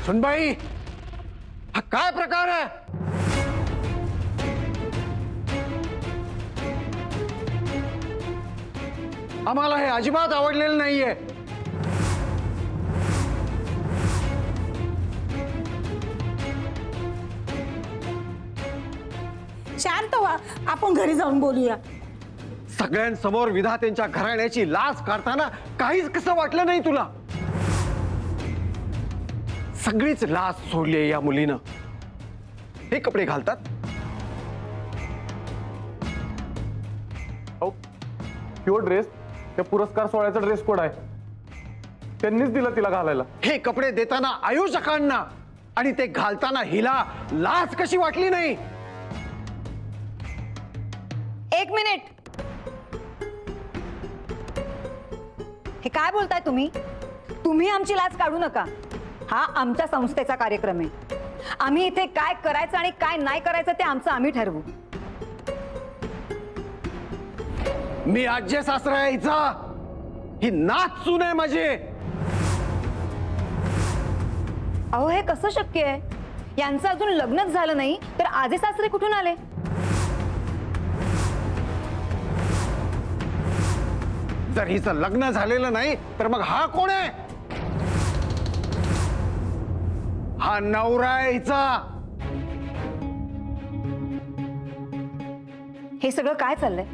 सुनबाई, हा काय प्रकार आहे? आम्हाला हे अजिबात आवडलेलं नाहीये. शांत व्हा, आपण घरी जाऊन बोलूया. सगळ्यांसमोर विधात्यांच्या घराण्याची लाज काढताना काहीच कसं वाटलं नाही तुला? सगळीच लाज सोडली या मुलीनं. हे कपडे घालतात. तो ड्रेस त्या पुरस्कार सोहळ्याचा ड्रेस कोड आहे, त्यांनीच दिला तिला घालायला. हे कपडे देताना आयोजकांना आणि ते घालताना हिला लाज कशी वाटली नाही? एक मिनिट, हे काय बोलताय तुम्ही? तुम्ही आमची लाज काढू नका. हा आमच्या संस्थेचा कार्यक्रम आहे. आम्ही इथे काय करायचं आणि काय नाही करायचं ते आमचं आम्ही ठरवू. मी आज्य सासरा यायचा, ही नाच सून आहे माझी. अहो, हे कसं शक्य आहे? यांचं अजून लग्नच झालं नाही तर आजे सासरे कुठून आले? जर हिचं लग्न झालेलं नाही तर मग हा कोण आहे? हा नवरा आहे हिचा. हे सगळं काय चाललंय?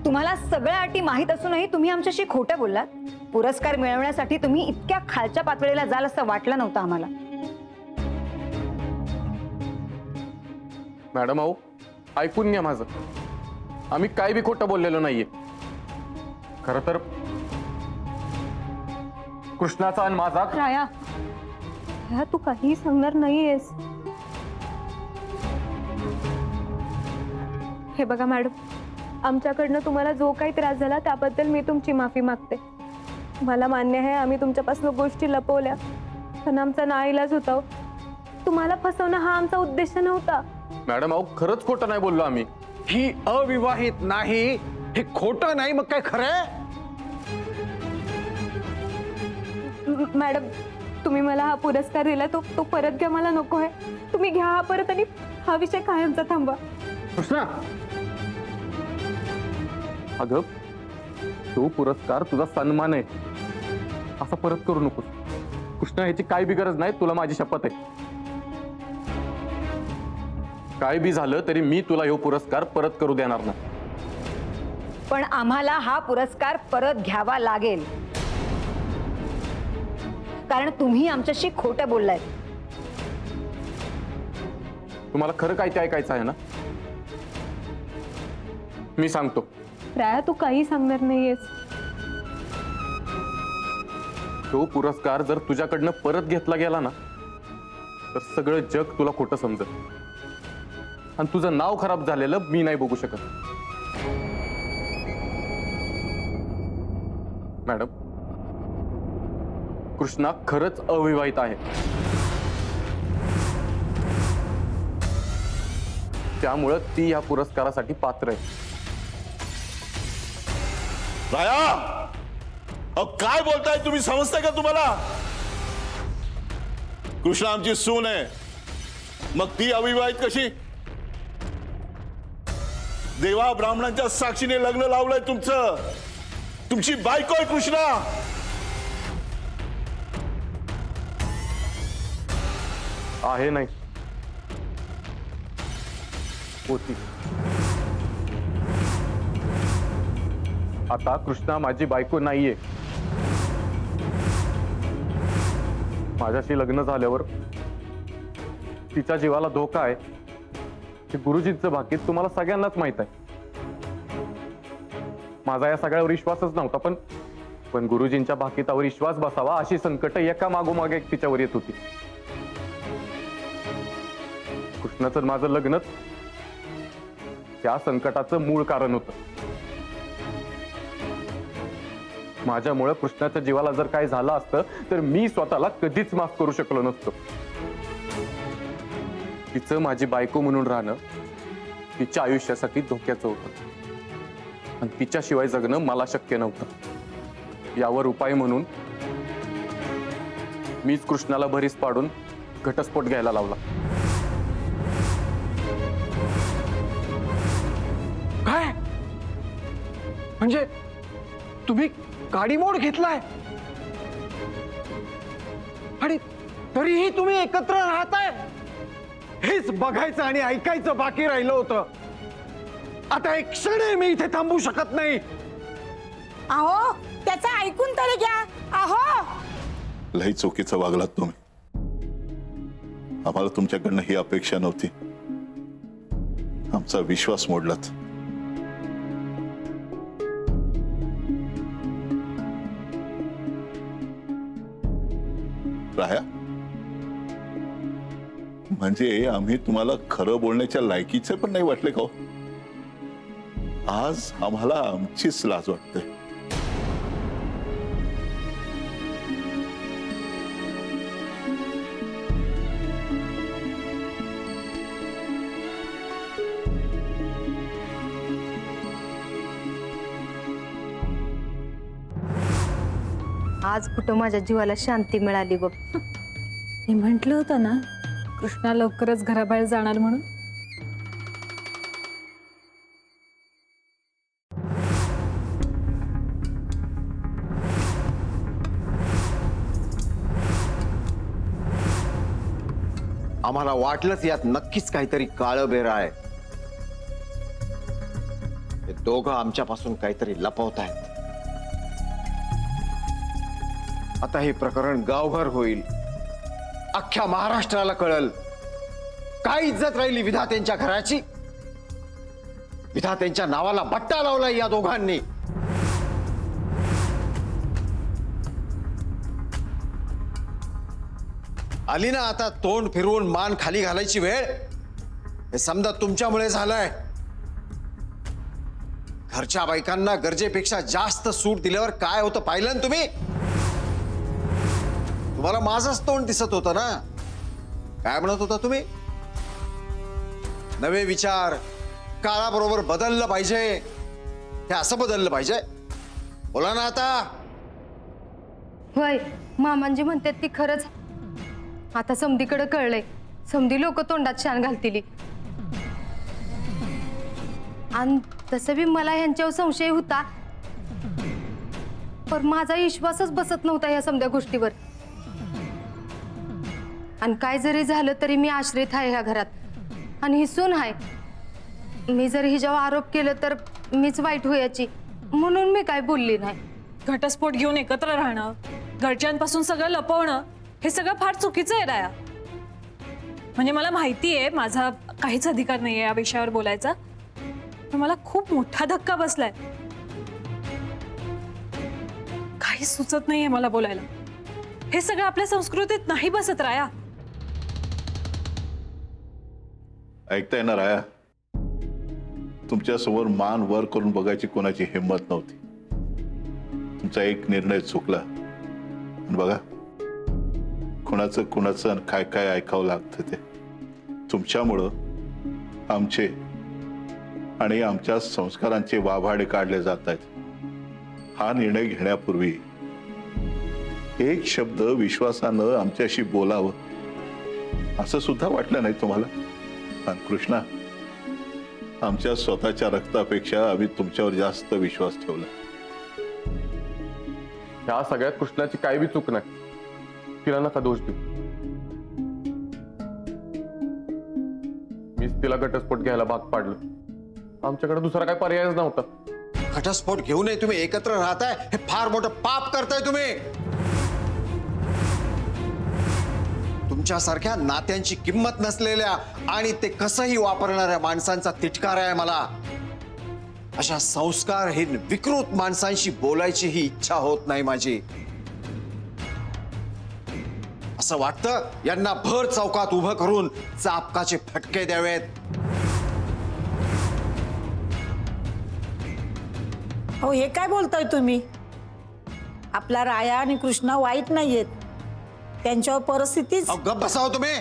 तुम्हाला सगळ्या अटी माहीत असूनही तुम्ही आमच्याशी खोटं बोललात. पुरस्कार मिळवण्यासाठी तुम्ही इतक्या खालच्या पातळीला जाल असं वाटलं नव्हतं आम्हाला. मॅडम अहो, ऐकून घ्या माझं. आम्ही काय बी खोटं बोललेलो नाहीये. खरं तर कृष्णाचा आणि माझा. राया, तू काही सांगणार नाहीयेस. हे बघा मॅडम, आमच्याकडनं तुम्हाला जो काही त्रास झाला त्याबद्दल मी तुमची माफी मागते. मला मान्य आहे आम्ही तुमच्यापासून गोष्टी लपवल्या, पण आमचा नाईलाज होता. तुम्हाला फसवणं हा आमचा उद्देश नव्हता. मॅडम अहो, खरंच खोटं नाही बोललो आम्ही. ही अविवाहित नाही, हे खोटं नाही, मग काय खरंय? मॅडम, तुम्ही मला हा पुरस्कार दिला तो परत घ्या. मला नको आहे. तुम्ही घ्या हा परत आणि हा विषय कायमचा थांबवा. कृष्णा, अगं, तो पुरस्कार तुझा सन्मान आहे, असं परत करू नकोस. कृष्णा, ह्याची काय बी गरज नाही. तुला माझी शपथ आहे. काय बी झालं तरी मी तुला हा पुरस्कार परत करू देणार नाही. पण आम्हाला हा पुरस्कार परत घ्यावा लागेल, कारण तुम्ही आमच्याशी खोटं बोललाय. तुम्हाला खरं काय ते ऐकायचं आहे ना? मी सांगतो. राया, तू काही सांगणार नाहीयेस. तो पुरस्कार जर तुझ्याकडनं परत घेतला गेला ना तर सगळं जग तुला खोटं समजत आणि तुझं नाव खराब झालेलं मी नाही बघू शकत. मॅडम, कृष्णा खरंच अविवाहित आहे. त्यामुळं ती या पुरस्कारासाठी पात्र आहे. राया, अहो काय बोलताय तुम्ही? समजताय का तुम्हाला? कृष्णा आमची सून आहे, मग ती अविवाहित कशी? देवा ब्राह्मणांच्या साक्षीने लग्न लावलंय तुमचं. तुमची बायको आहे कृष्णा. आहे नाही, होती. आता कृष्णा माझी बायको नाहीये. माझ्याशी लग्न झाल्यावर तिच्या जीवाला धोका आहे हे गुरुजींचं भाकीत तुम्हाला सगळ्यांनाच माहित आहे. माझा या सगळ्यावर विश्वासच नव्हता, पण गुरुजींच्या भाकीतावर विश्वास बसावा अशी संकट एका मागोमाग एक तिच्यावर येत होती. कृष्णाचं माझं लग्नच त्या संकटाचं मूळ कारण होतं. माझ्यामुळे कृष्णाच्या जीवाला जर काय झालं असतं तर मी स्वतःला कधीच माफ करू शकलो नसतो. तिचं माझी बायको म्हणून राहणं तिच्या आयुष्यासाठी धोक्याचं होतं आणि तिच्याशिवाय जगणं मला शक्य नव्हतं. यावर उपाय म्हणून मीच कृष्णाला भरीस पाडून घटस्फोट घ्यायला लावला. काय म्हणजे तुम्ही गाडी मोड घेतलाय आणि तरीही तुम्ही एकत्र राहताय? हेच बघायचं आणि ऐकायचं बाकी राहिलं होतं. आता एक क्षण मी इथे थांबू शकत नाही. अहो त्याचं ऐकून तरी घ्या. अहो लई चुकीचं वागलात तुम्ही. आम्हाला तुमच्याकडनं ही अपेक्षा नव्हती. आमचा विश्वास मोडलात. राया, म्हणजे आम्ही तुम्हाला खरं बोलण्याच्या लायकीचे पण नाही वाटले का हो? आज आम्हाला आमचीच लाज वाटते. आज कुठं माझ्या जीवाला शांती मिळाली बघ. मी म्हंटल होतं ना कृष्णा लवकरच घराबाहेर जाणार म्हणून. आम्हाला वाटलंच यात नक्कीच काहीतरी काळं बेर आहे. हे दोघं आमच्यापासून काहीतरी लपवत आहेत. आता हे प्रकरण गावभर होईल, अख्ख्या महाराष्ट्राला कळल. काय इज्जत राहिली विधात्यांच्या घराची? विधात्यांच्या नावाला बट्टा लावलाय या दोघांनी. आली ना आता तोंड फिरवून मान खाली घालायची वेळ? हे समजा तुमच्यामुळे झालंय. घरच्या बायकांना गरजेपेक्षा जास्त सूट दिल्यावर काय होतं पाहिलं ना तुम्ही? तुम्हाला माझंच तोंड दिसत होतं ना. काय म्हणत होता तुम्ही? नवे विचार, काळाबरोबर बदललं पाहिजे. हे असं बदललं पाहिजे? बोला ना आता. होय, मामांजी म्हणतात ती खरंच. आता समधीकडे कळलंय. समधी लोक तोंडात शान घालतील. आणि तसं बी मला ह्यांच्यावर संशय होता, पण माझा विश्वासच बसत नव्हता या समध्या गोष्टीवर. आणि काय जरी झालं तरी मी आश्रित आहे ह्या घरात, आणि ही सून आहे. मी जर हिच्यावर आरोप केलं तर मीच वाईट होयाची, म्हणून मी काय बोलली नाही. घटस्फोट घेऊन एकत्र राहणं, घरच्यांपासून सगळं लपवणं, हे सगळं फार चुकीचं आहे राया. म्हणजे मला माहिती आहे माझा काहीच अधिकार नाही आहे या विषयावर बोलायचा, पण मला खूप मोठा धक्का बसलाय. काही सुचत नाहीये मला बोलायला. हे सगळं आपल्या संस्कृतीत नाही बसत राया. ऐकताय ना राया, तुमच्या समोर मान वर करून बघायची कोणाची हिंमत नव्हती. तुमचा एक निर्णय चुकला. आणि बघा कुणाचं आणि काय काय ऐकावं लागतं ते तुमच्यामुळं आमचे आणि आमच्या संस्कारांचे वाभाडे काढले जात आहेत. हा निर्णय घेण्यापूर्वी एक शब्द विश्वासानं आमच्याशी बोलावं असं सुद्धा वाटलं नाही तुम्हाला? आणि कृष्णा, आमच्या स्वतःच्या रक्तापेक्षा आम्ही तुमच्यावर जास्त विश्वास ठेवला. ह्या सगळ्यात कृष्णाची काही बी चूक नाही. तिला नका दोष देऊ. मीच तिला घटस्फोट घ्यायला भाग पाडलं. आमच्याकडे दुसरा काय पर्यायच नव्हता. घटस्फोट घेऊनही तुम्ही एकत्र राहताय, हे फार मोठं पाप करताय तुम्ही. तुमच्यासारख्या नात्यांची किंमत नसलेल्या आणि ते कसंही वापरणाऱ्या माणसांचा तिटकार आहे मला. अशा संस्कारहीन विकृत माणसांशी बोलायची ही इच्छा होत नाही माझी. असं वाटतं यांना भर चौकात उभं करून चापकाचे फटके द्यावेत. हो हे काय बोलताय तुम्ही? आपला राया आणि कृष्णा वाईट नाहीयेत. त्यांच्यावर परिस्थितीच. अहो, गप्प बसावं तुम्ही.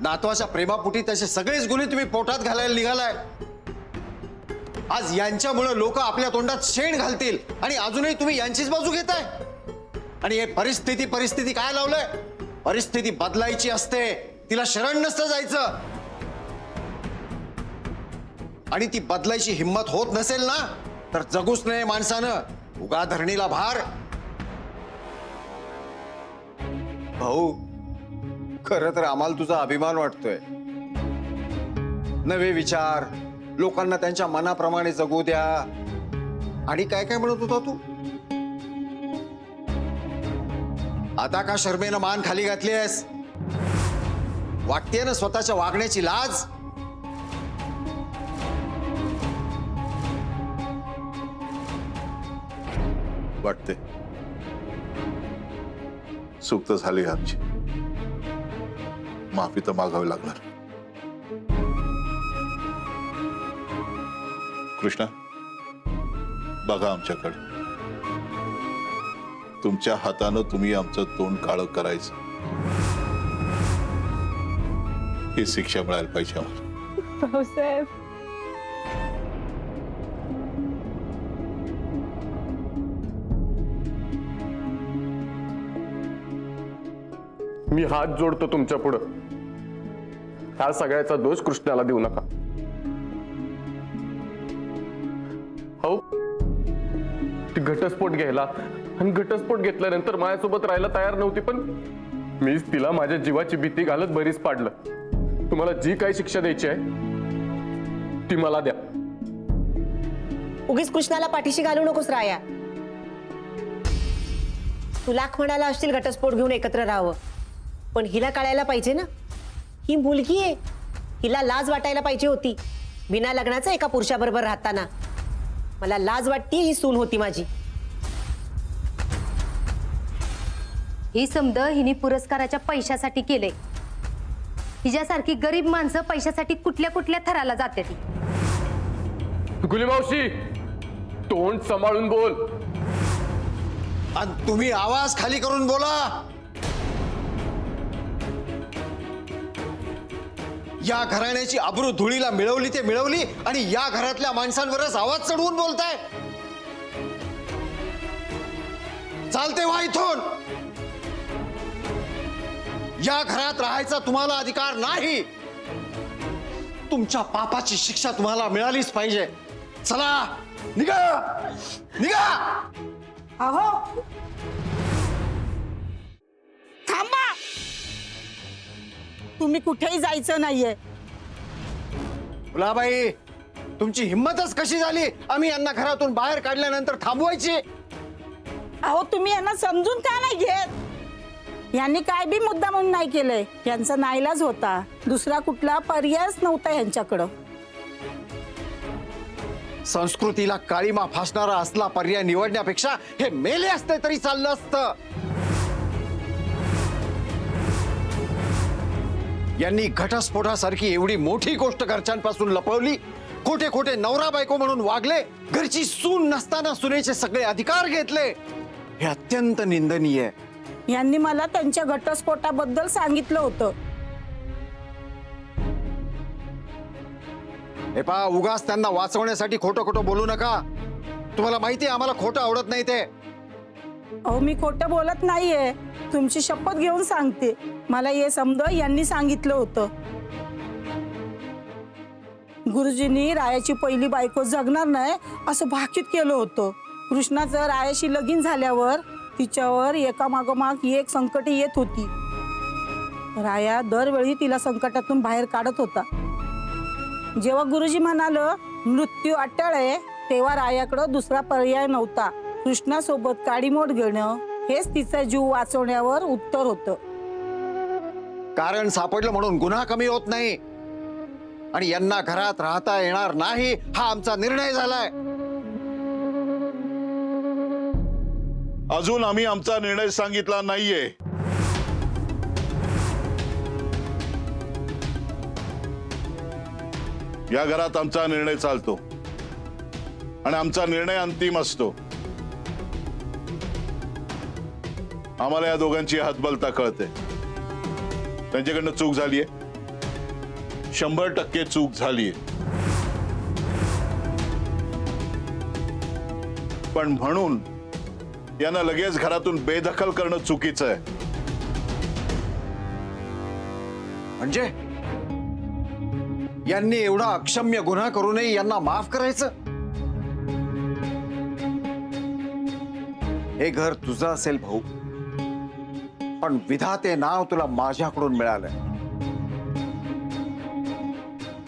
नातवाच्या प्रेमापुटी त्याचे सगळेच गुन्हे तुम्ही पोटात घालायला निघालाय. आज यांच्यामुळे लोक आपल्या तोंडात शेण घालतील आणि अजूनही तुम्ही यांचीच बाजू घेताय. आणि हे परिस्थिती परिस्थिती काय लावलंय? परिस्थिती बदलायची असते, तिला शरण नसतं जायचं. आणि ती बदलायची हिंमत होत नसेल ना, तर जगूच नये माणसानं, उगा धरणीला भार. भाऊ, खरं तर आम्हाला तुझा अभिमान वाटतोय. नवे विचार, लोकांना त्यांच्या मनाप्रमाणे जगू द्या. आणि काय काय म्हणत होता तू? आता का शर्मेनं मान खाली घातलीयस? वाटतेय ना स्वतःच्या वागण्याची लाज? वाटते चूक तर झाली आमची, माफी तर मागावी लागणार. कृष्णा, बघा आमच्याकडे. तुमच्या हातानं तुम्ही आमचं तोंड काळं करायचं, ही शिक्षा मिळायला पाहिजे आम्हाला. भाऊसाहेब, मी हात जोडतो तुमच्या पुढं. ह्या सगळ्याचा दोष कृष्णाला देऊ नका. हो, ती घटस्फोट घ्यायला आणि घटस्फोट घेतल्यानंतर माझ्यासोबत राहायला तयार नव्हती, पण मीच तिला माझ्या जीवाची भीती घालत बरीच पाडलं. तुम्हाला जी काही शिक्षा द्यायची आहे ती मला द्या. उगीच कृष्णाला पाठीशी घालू नकोस राया. तू लाख म्हणाला असतील घटस्फोट घेऊन एकत्र राहावं, पण हिला कळायला पाहिजे ना, ही मुलगी आहे. हिला लाज वाटायला पाहिजे होती. बिना लग्नाचं एका पुरुषाबरोबर राहताना मला लाज वाटते. ही सून होती माझी. ही समद हिने पुरस्काराच्या पैशासाठी केले. हिच्यासारखी गरीब माणसं पैशासाठी कुठल्या कुठल्या थराला जाते ती. गुली मावशी, तोंड सांभाळून बोल. आणि तुम्ही आवाज खाली करून बोला. या घराण्याची अब्रू धुळीला मिळवली ते मिळवली, आणि या घरातल्या माणसांवरच आवाज चढवून बोलताय. चालते व्हा इथून. या घरात राहायचा तुम्हाला अधिकार नाही. तुमच्या पापाची शिक्षा तुम्हाला मिळालीच पाहिजे. चला, निघा निघा. अहो, थांबा. तुम्ही कुठेही जायचं नाहीये. फुलाबाई, तुमची हिंमतच कशी झाली आम्ही यांना घरातून बाहेर काढल्यानंतर थांबवायची? अहो, तुम्ही यांना समजून का नाही घेत? यांनी काय बी मुद्दा म्हणून नाही केलंय. यांचा नाईलाज होता, दुसरा कुठला पर्यायच नव्हता यांच्याकडं. संस्कृतीला काळीमा फासणारा असला पर्याय निवडण्यापेक्षा हे मेले असते तरी चाललं असतं. यांनी घटस्फोटासारखी एवढी मोठी गोष्ट घरच्यांपासून लपवली. खोटे खोटे नवरा बायको म्हणून वागले. घरची सून नसताना सुनेचे सगळे अधिकार घेतले. हे अत्यंत निंदनीय आहे. यांनी मला त्यांच्या घटस्फोटाबद्दल सांगितलं होतं. हे पहा, उगाच त्यांना वाचवण्यासाठी खोटं खोटं बोलू नका. तुम्हाला माहिती आहे आम्हाला खोटं आवडत नाही ते. अहो, मी खोटं बोलत नाहीये. तुमची शपथ घेऊन सांगते, मला हे समज यांनी सांगितलं होतं. गुरुजींनी रायाची पहिली बायको जगणार नाही असं भाकीत केलं होतं. कृष्णाचं रायाशी लगीन झाल्यावर तिच्यावर एकामागोमाग एक संकट येत होती. राया दरवेळी तिला संकटातून बाहेर काढत होता. जेव्हा गुरुजी म्हणालं मृत्यू अटळ आहे, तेव्हा रायाकडं दुसरा पर्याय नव्हता. कृष्णासोबत काडीमोड घेणं हेच तिचा जीव वाचवण्यावर उत्तर होतं. कारण सापडलं म्हणून गुन्हा कमी होत नाही, आणि यांना घरात राहता येणार नाही हा आमचा निर्णय झालाय. अजून आम्ही आमचा निर्णय सांगितला नाहीये. या घरात आमचा निर्णय चालतो आणि आमचा निर्णय अंतिम असतो. आम्हाला या दोघांची हतबलता कळते. त्यांच्याकडनं चूक झालीये, 100% चूक झालीये. पण म्हणून यांना लगेच घरातून बेदखल करणं चुकीचं आहे. म्हणजे यांनी एवढा अक्षम्य गुन्हा करूनही यांना माफ करायचं? हे घर तुझं असेल भाऊ, पण विधाते नाव तुला माझ्याकडून मिळालंय.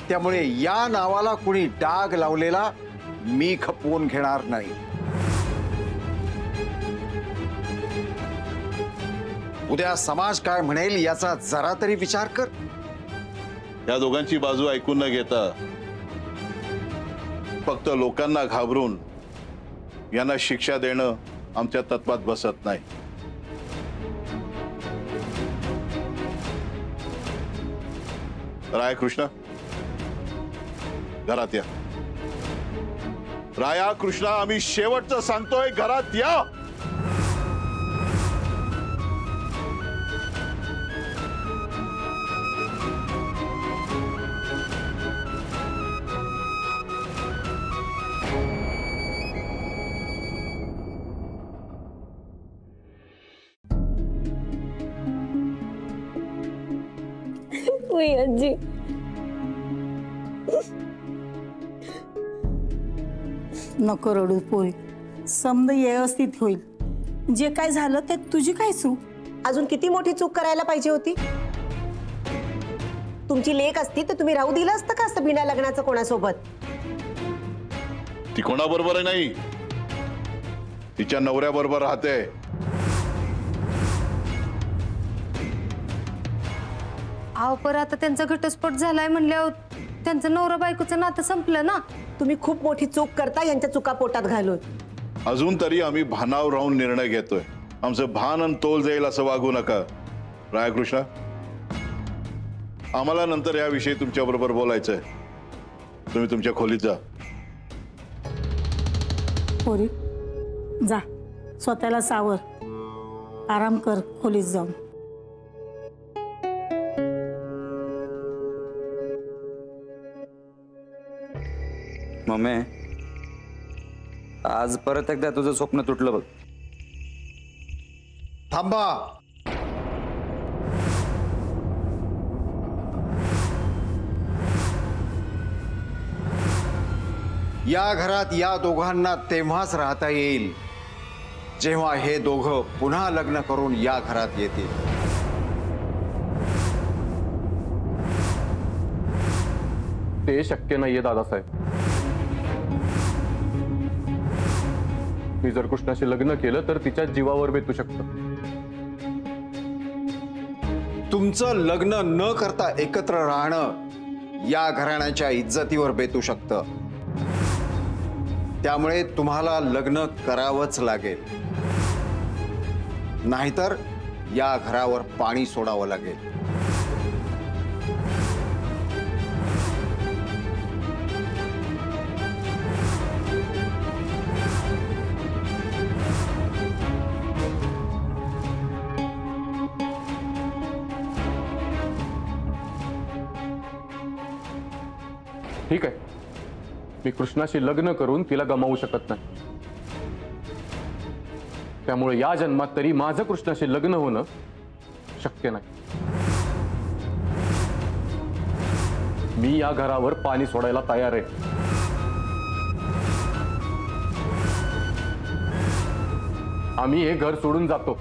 त्यामुळे या नावाला कुणी डाग लावलेला मी खपवून घेणार नाही. उद्या समाज काय म्हणेल याचा जरा तरी विचार कर. या दोघांची बाजू ऐकून न घेता फक्त लोकांना घाबरून यांना शिक्षा देणं आमच्या तत्वात बसत नाही. राया कृष्णा, घरात या. राया कृष्णा, आम्ही शेवटचं सांगतोय, घरात या. आजी नको रडू पोरी, समद व्यवस्थित होईल. जे काय झालं ते तुझी काय चूक? अजून किती मोठी चूक करायला पाहिजे होती? तुमची लेक असती तर तुम्ही राहू दिलं असतं का असं बिना लग्नाचं कोणासोबत? ती कोणाबरोबर नाही, तिच्या नवऱ्याबरोबर राहते. आव पर आता त्यांचा घटस्फोट झालाय म्हणल्यावर त्यांचं नवरा बायकोचं नातं संपलं ना. तुम्ही खूप मोठी चूक करता यांच्या चुका पोटात घालून. अजून तरी आम्ही भानावर राहून निर्णय घेतोय. आमचं भान आणि तोल जाईल असं वागू नका. रायकृष्णा, आम्हाला नंतर याविषयी तुमच्या बरोबर बोलायचंय. तुम्ही तुमच्या खोलीत जा. पोरी जा, स्वतःला सावर, आराम कर खोलीत जाऊन. मम्मी, आज परत एकदा तुझं स्वप्न तुटलं बघ. थांबा. या घरात या दोघांना तेव्हाच राहता येईल जेव्हा हे दोघं पुन्हा लग्न करून या घरात येतील. ते शक्य नाहीये दादासाहेब. मी जर कृष्णाशी लग्न केलं तर तिच्या जीवावर बेतू शकतं. तुमचं लग्न न करता एकत्र राहणं या घराण्याच्या इज्जतीवर बेतू शकतं. त्यामुळे तुम्हाला लग्न करावंच लागेल, नाहीतर या घरावर पाणी सोडावं लागेल. ठीक आहे, मी कृष्णाशी लग्न करून तिला गमावू शकत नाही. त्यामुळे या जन्मात तरी माझं कृष्णाशी लग्न होणं शक्य नाही. मी या घरावर पाणी सोडायला तयार आहे. आम्ही हे घर सोडून जातो.